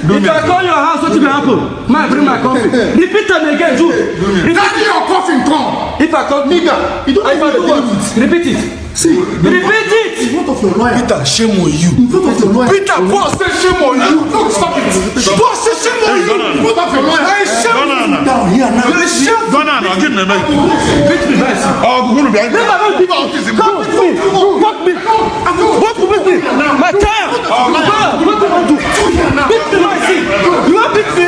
If I call your house, what will happen? Man, bring my coffee. Repeat them again, Jude. That your coffin come. If I call nigga, you don't know how to do it. Repeat it. See, repeat it. In front of your lawyer. Peter, shame on you. In front of your lawyer. Peter, boss say shame on you. No, stop it. Boss say shame on you. In front of your lawyer. I shame you. Down here now. I shame. Go now, give me a mic. Beat me, nice. Oh, go to behind. Never know people autism. Come with me. Fuck me. What with me? My child. What do you want to do? Beat me, my seat. You want beat me?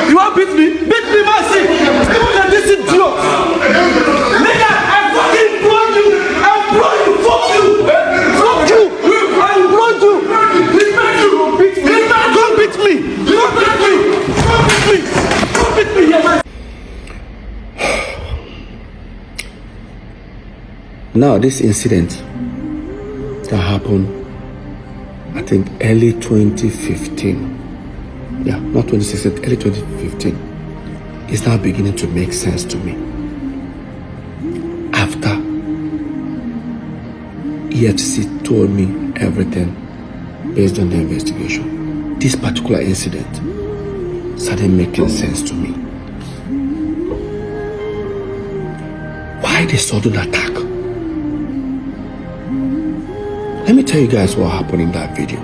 You want beat me? Beat me, my seat. Even the listen to you. Nigga, I fucking blow you. I blow you. Fuck you. Fuck you. I blow you. Don't beat me. Don't beat me. Don't beat me. Don't beat me. Don't beat me. Yeah, man. Now, this incident that happened, I think, early 2015. Yeah, not 2016, early 2015. Is now beginning to make sense to me. After EFCC told me everything based on the investigation, this particular incident started making sense to me. Why the sudden attack? Let me tell you guys what happened in that video.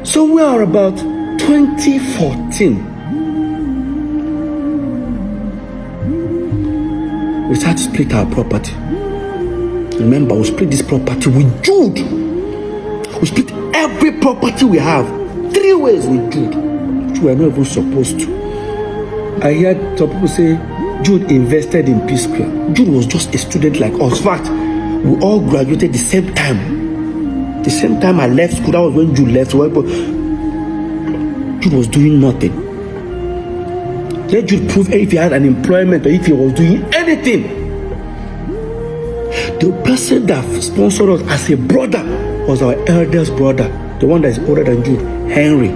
So we are about 2014. We started to split our property. Remember, we split this property with Jude. We split every property we have 3 ways with Jude, which we are not even supposed to. I heard some people say Jude invested in psquare. Jude was just a student like us. In fact, we all graduated the same time. The same time I left school, that was when Jude left. Jude was doing nothing. Let Jude prove if he had an employment or if he was doing anything. The person that sponsored us as a brother was our eldest brother, the one that is older than Jude, Henry.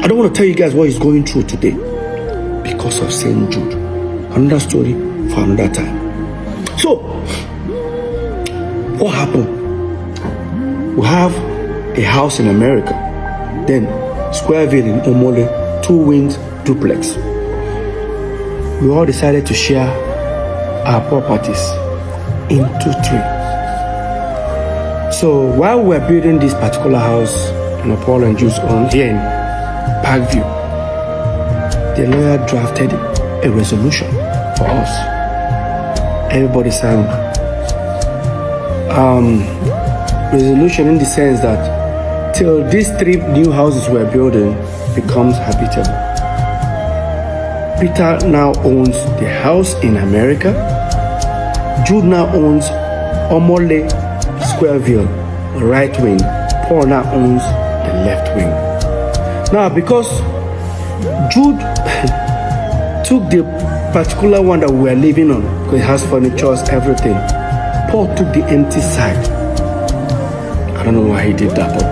I don't want to tell you guys what he's going through today because of St. Jude. Another story for another time. So, what happened? We have a house in America, then Squareville in Omole, 2 wings duplex. We all decided to share our properties into 3. So while we were building this particular house in Paul and Jude's own here in Parkview, the lawyer drafted a resolution for us. Everybody signed resolution in the sense that till these 3 new houses we're building becomes habitable. Peter now owns the house in America. Jude now owns Omole Squareville, the right wing. Paul now owns the left wing. Now, because Jude took the particular one that we were living on, because it has furniture, everything, Paul took the empty side. I don't know why he did that, but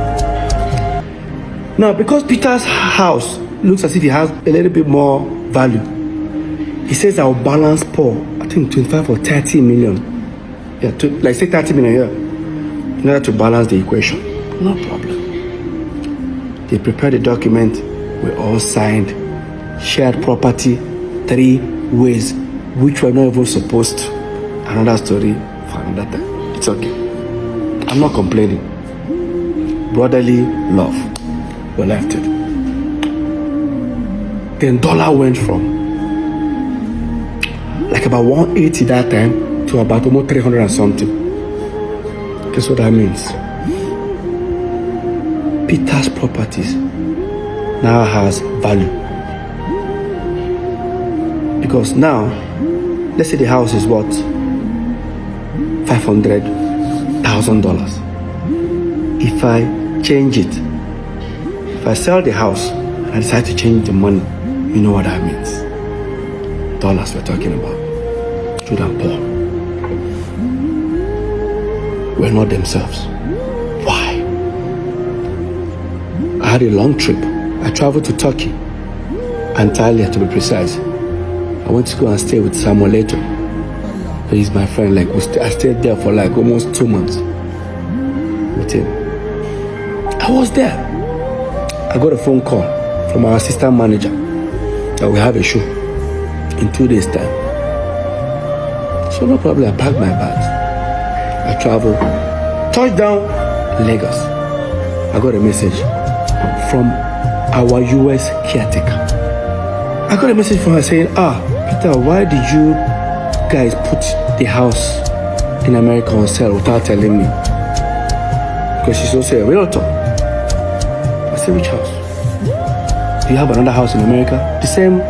now, because Peter's house looks as if it has a little bit more value, he says I'll balance Paul, I think 25 or 30 million. Yeah, like say 30 million here, in order to balance the equation. No problem. They prepared the document, we all signed, shared property 3 ways, which we're not even supposed to. Another story for another time. It's okay. I'm not complaining. Brotherly love. We left it. Then dollar went from like about 180 that time to about almost 300 and something. Guess what that means? Peter's properties now has value. Because now, let's say the house is what? $500,000. If I change it, if I sell the house and I decide to change the money, you know what that means. Dollars we're talking about. Jude and Paul were not themselves. Why? I had a long trip. I traveled to Turkey, Antalya to be precise. I went to go and stay with Samuel later. He's my friend. Like I stayed there for like almost 2 months with him. I was there. I got a phone call from our assistant manager that we have a show in 2 days' time. So no problem, I packed my bags. I traveled. Touchdown, Lagos. I got a message from our US caretaker. I got a message from her saying, Peter, why did you guys put the house in America on sale without telling me? Because she's also a realtor. I said, which house? Do you have another house in America? The same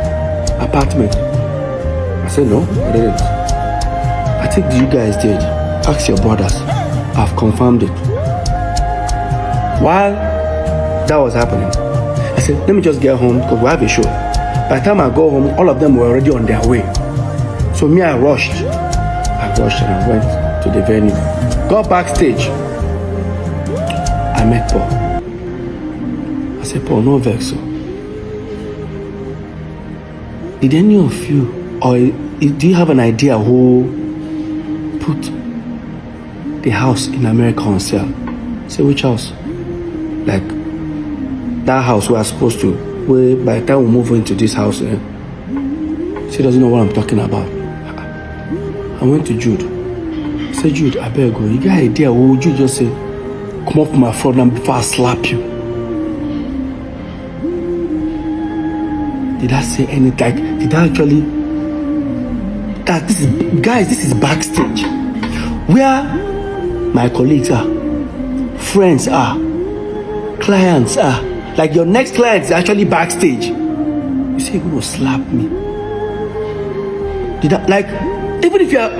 apartment? I said, no, I didn't. I think you guys did. Ask your brothers. I've confirmed it. While that was happening, I said, let me just get home because we have a show. By the time I go home, all of them were already on their way. So me, I rushed and I went to the venue. Got backstage. I met Paul. I said, Paul, no vex. Did any of you, or do you have an idea who put the house in America on sale? I said, which house? Like that house we are supposed to, where by the time we move into this house, she doesn't know what I'm talking about. I went to Jude. I said, Jude, I better go. You got an idea? What would you just say? Come up my front and before I slap you. Did I say anything? Did I actually? That this is, guys, this is backstage, where my colleagues are, friends are, clients are. Like your next client is actually backstage. You say you're gonna slap me? Did I, like, even if you're,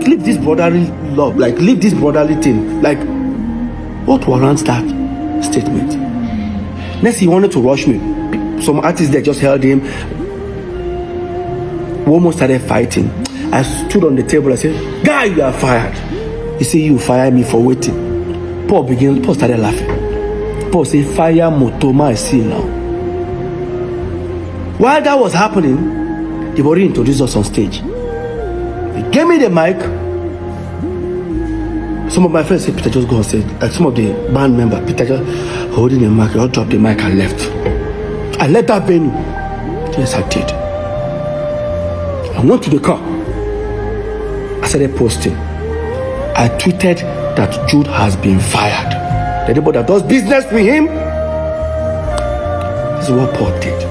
leave this brotherly love, like leave this brotherly thing, like what warrants that statement? Next he wanted to rush me. Some artists that just held him. We almost started fighting. I stood on the table. I said, guy, you are fired. He said, you fired me for waiting. Paul started laughing. Paul said, fire Motoma, I see now. While that was happening, they've already introduced us on stage. They gave me the mic. Some of my friends said, Peter, just go on stage. Like some of the band members, Peter just holding the mic, I dropped the mic and left. I left that venue. Yes, I did. I went to the car. I started posting. I tweeted that Jude has been fired. Anybody that does business with him, this is what Paul did.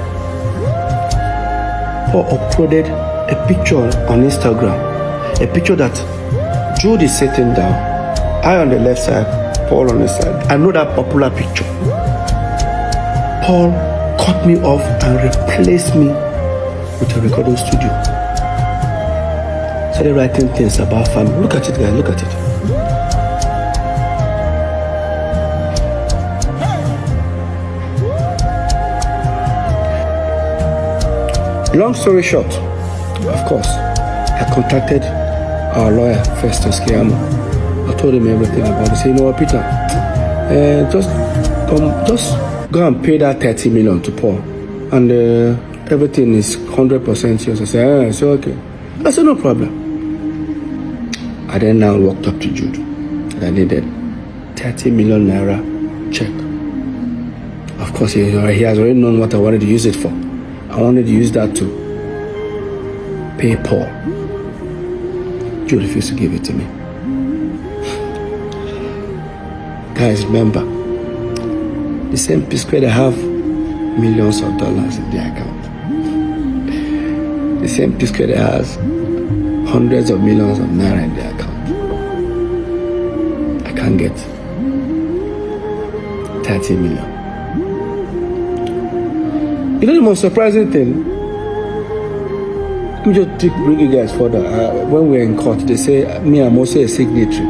Paul uploaded a picture on Instagram. A picture that Jude is sitting down, I on the left side, Paul on the side. I know that popular picture. Paul cut me off and replaced me with a recording studio. Started writing things about family. Look at it, guys, look at it. Long story short, of course, I contacted our lawyer, Festus Kiamo. I told him everything about it. He said, you know what, Peter, just go and pay that 30 million to Paul, and everything is 100% yours. I said, it's okay. I said, no problem. I then now walked up to Jude, and I needed 30 million naira check. Of course, he has already known what I wanted to use it for. I wanted to use that to pay Paul. Jude refused to give it to me. Guys, remember, the same psquare, they have millions of dollars in their account. The same psquare, they has hundreds of millions of naira in their account. I can't get 30 million. You know the most surprising thing? Let me just bring you guys further. When we're in court, they say me, I'm also a signatory.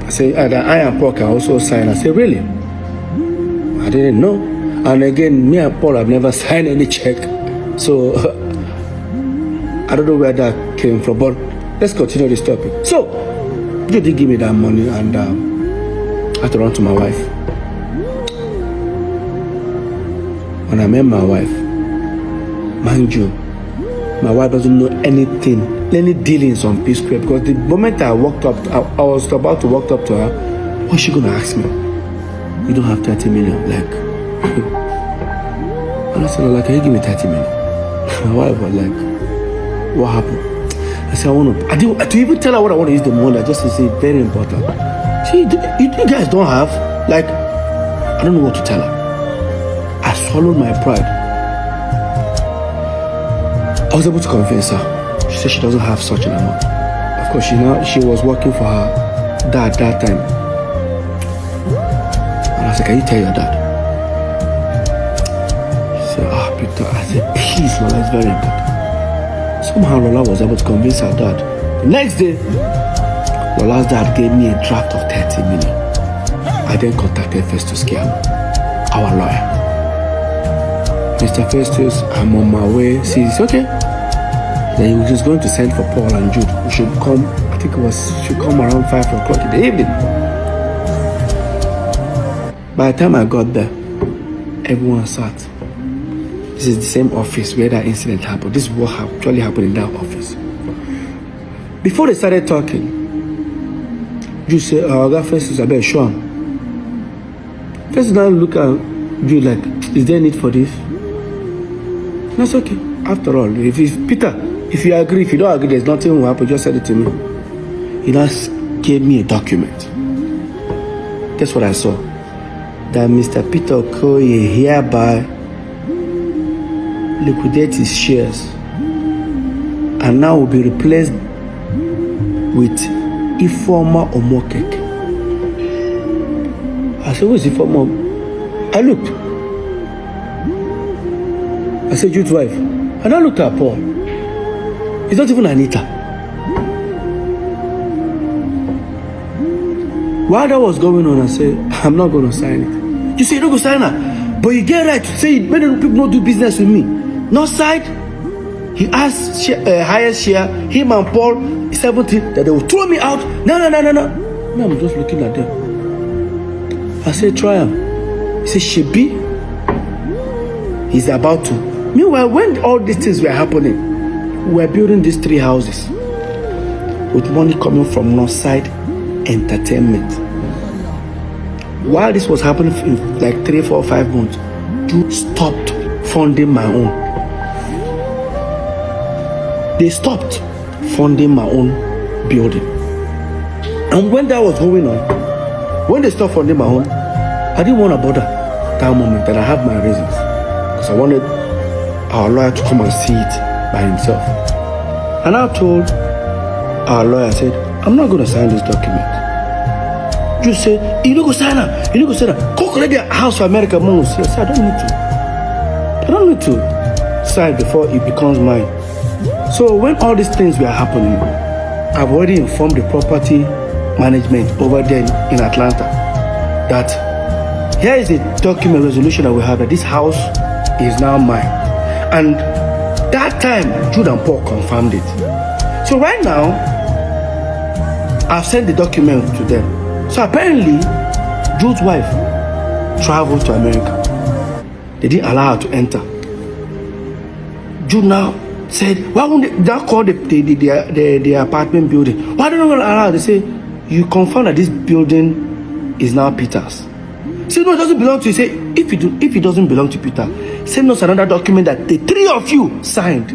I say I and Paul can also sign. I say, really? I didn't know. And again, me and Paul have never signed any check. So I don't know where that came from, but let's continue this topic. So you did give me that money, and I had to run to my wife. When I met my wife, mind you, my wife doesn't know anything, any dealings on psquare, because the moment I walked up, I was about to walk up to her, what's she gonna ask me? you don't have 30 million. Like, and I said, like, can you give me 30 million? My wife was like, what happened? I said, I to even tell her what I want to use the money, just to say, very important. See, you guys don't have, like, I don't know what to tell her. I swallowed my pride. I was able to convince her. She said she doesn't have such an amount. Of course, she was working for her dad that time. And I said, can you tell your dad? She said, Peter. I said, please, Lola, it's very important. Somehow Lola was able to convince her dad. The next day, Lola's dad gave me a draft of 30 million. I then contacted Festus Kiam, our lawyer. Mr. Festus, I'm on my way. See, it's okay. Then he was just going to send for Paul and Jude. We should come, I think should come around 5 o'clock in the evening. By the time I got there, everyone sat. This is the same office where that incident happened. This is what actually happened in that office. Before they started talking, Jude said, that Festus, I better show him. Festus now look at Jude like, is there a need for this? That's okay. After all, if Peter, if you agree, if you don't agree, there's nothing will happen. Just send it to me. He just gave me a document. Guess what I saw? That Mr. Peter Okoye hereby liquidate his shares and now will be replaced with Ifeoma Omokeke. I said, who is Ifeoma? I looked. I said, Jude's wife. And I looked at Paul. It's not even Anita. While that was going on, I said, I'm not going to sign it. You say, you don't go sign her. But you get right to say, many people don't do business with me. No side. He asked highest share, him and Paul, 70, that they will throw me out. No. No, I'm just looking at them. I said, try him. He said, Shebi, he's about to. Meanwhile, when all these things were happening, we were building these 3 houses with money coming from Northside Entertainment. While this was happening in like 3, 4, 5 months, Jude stopped funding my own. They stopped funding my own building. And when that was going on, when they stopped funding my own, I didn't want to bother that moment, and I have my reasons. Because I wanted our lawyer to come and see it by himself. And I told our lawyer, I said, I'm not going to sign this document. You say, you don't go sign her. You don't go sign her. Go collect the house for America months. Yes, I don't need to sign before it becomes mine. So when all these things were happening, I've already informed the property management over there in Atlanta that here is a document resolution that we have that this house is now mine. And that time, Jude and Paul confirmed it. So right now, I've sent the document to them. So apparently, Jude's wife traveled to America. They didn't allow her to enter. Jude now said, why won't they now call the apartment building? Why don't they allow her? They say, you confirm that this building is now Peter's. Say, no, it doesn't belong to you. Say, if it doesn't belong to Peter, send us another document that the 3 of you signed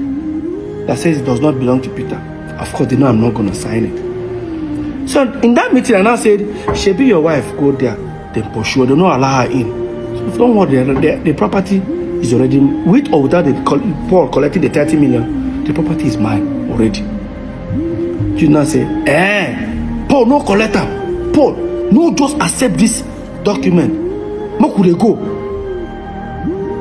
that says it does not belong to Peter. Of course, they know I'm not going to sign it. So in that meeting, I now said, Shebi, your wife, go there. Then pursue, they don't allow her in. So don't worry, the property is already, with or without Paul collecting the 30 million, the property is mine already. You now say, Paul, no collect them. Paul, no just accept this document. Where could they go?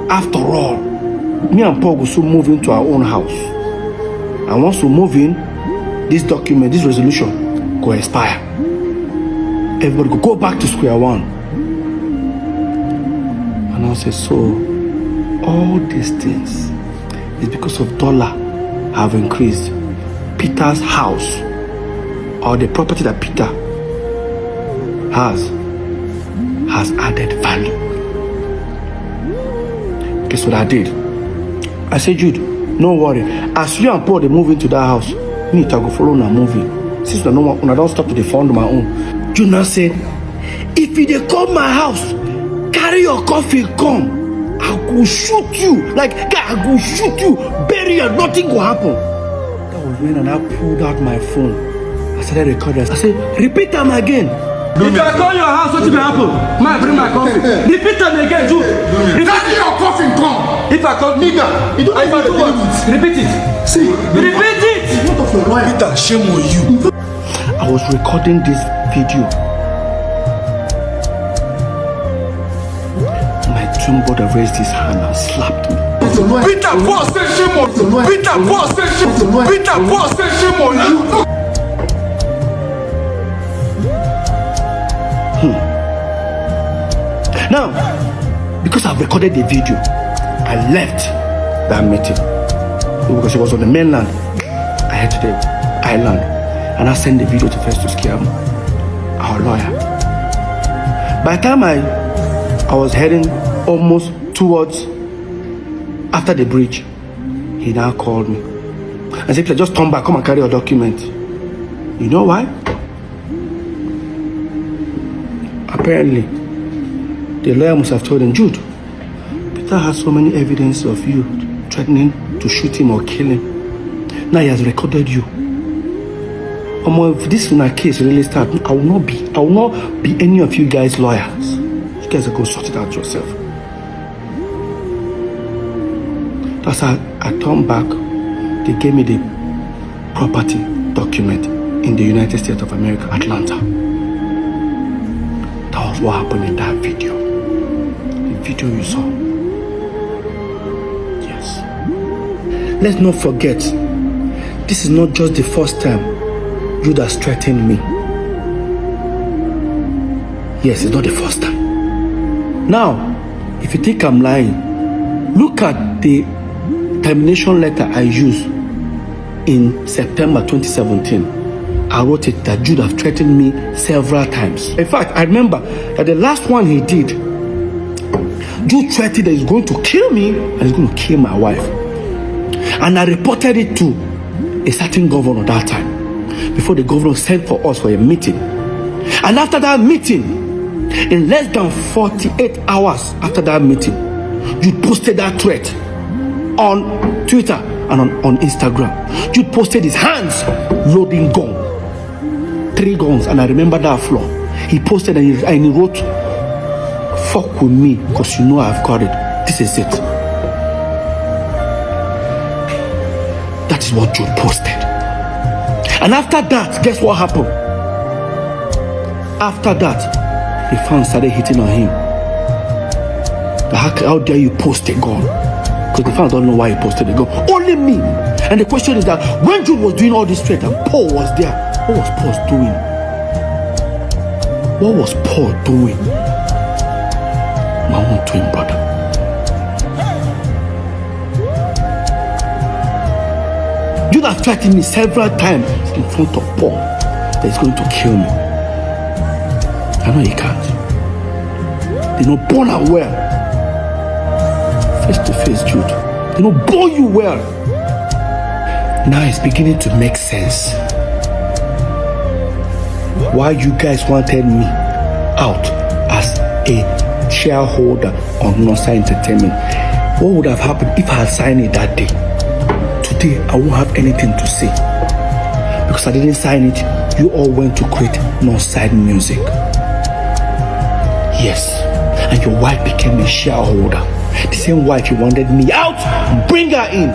After all, me and Paul will soon move into our own house. And once we move in, this document, this resolution, go expire. Everybody go back to square one. And I say, so all these things is because of dollar have increased. Peter's house, or the property that Peter has added value. Guess what I did? I said, Jude, no worry. As you and Paul they move into that house, me I go follow na moving. Since I don't stop to defend my own. Jude now said, if they come my house, carry your coffin come. I go shoot you. Like, guy, I go shoot you. Bury you. Nothing will happen. That was when I pulled out my phone. I started recording. I said, repeat them again. If I call your house, what will happen? Man, bring my coffin. Repeat them again, too. Carry your coffin come. If I call Nigga, you don't if I do what? Repeat it. See, Repeat it. what of your lawyer? Peter, shame on you. I was recording this video. My twin brother raised his hand and slapped me. Peter, God say shame on you. Peter, God say shame on you. Peter, God say shame on you. Now, because I've recorded the video, I left that meeting. Because it was on the mainland. I head to the island and I sent the video to Festus Kiam, our lawyer. By the time I was heading almost towards after the bridge, he now called me and said, just turn back, come and carry your document. You know why? Apparently, the lawyer must have told him, Jude, Peter has so many evidence of you threatening to shoot him or kill him. Now he has recorded you. If this case really starts, I will not be any of you guys' lawyers. You guys are going to sort it out yourself. That's how I turned back. They gave me the property document in the United States of America, Atlanta. That was what happened in that video. The video you saw. Yes. Let's not forget, this is not just the first time Judas threatened me. Yes, it's not the first time. Now, if you think I'm lying, look at the termination letter I used in September 2017. I wrote it that Jude have threatened me several times. In fact, I remember that the last one he did, Jude threatened that he's going to kill me and he's going to kill my wife. And I reported it to a certain governor that time, before the governor sent for us for a meeting. And after that meeting, in less than 48 hours after that meeting, Jude posted that threat on Twitter and on Instagram. Jude posted his hands loading gun, 3 guns, and I remember that floor. He posted and he wrote, "Fuck with me, because you know I've got it. This is it." That is what Jude posted. And after that, guess what happened? After that, the fans started hitting on him. How dare you post a gun? Because the fans don't know why he posted a gun. Only me. And the question is that when Jude was doing all this threat and Paul was there, what was Paul doing? What was Paul doing? My own twin brother. Jude has threatened me several times in front of Paul that he's going to kill me. I know he can't. They know born and well. Face to face, Jude. They know born you well. Now it's beginning to make sense. Why you guys wanted me out as a shareholder on Northside Entertainment. What would have happened if I had signed it that day? Today, I won't have anything to say. Because I didn't sign it, you all went to create Northside Music. Yes, and your wife became a shareholder. The same wife you wanted me out, bring her in.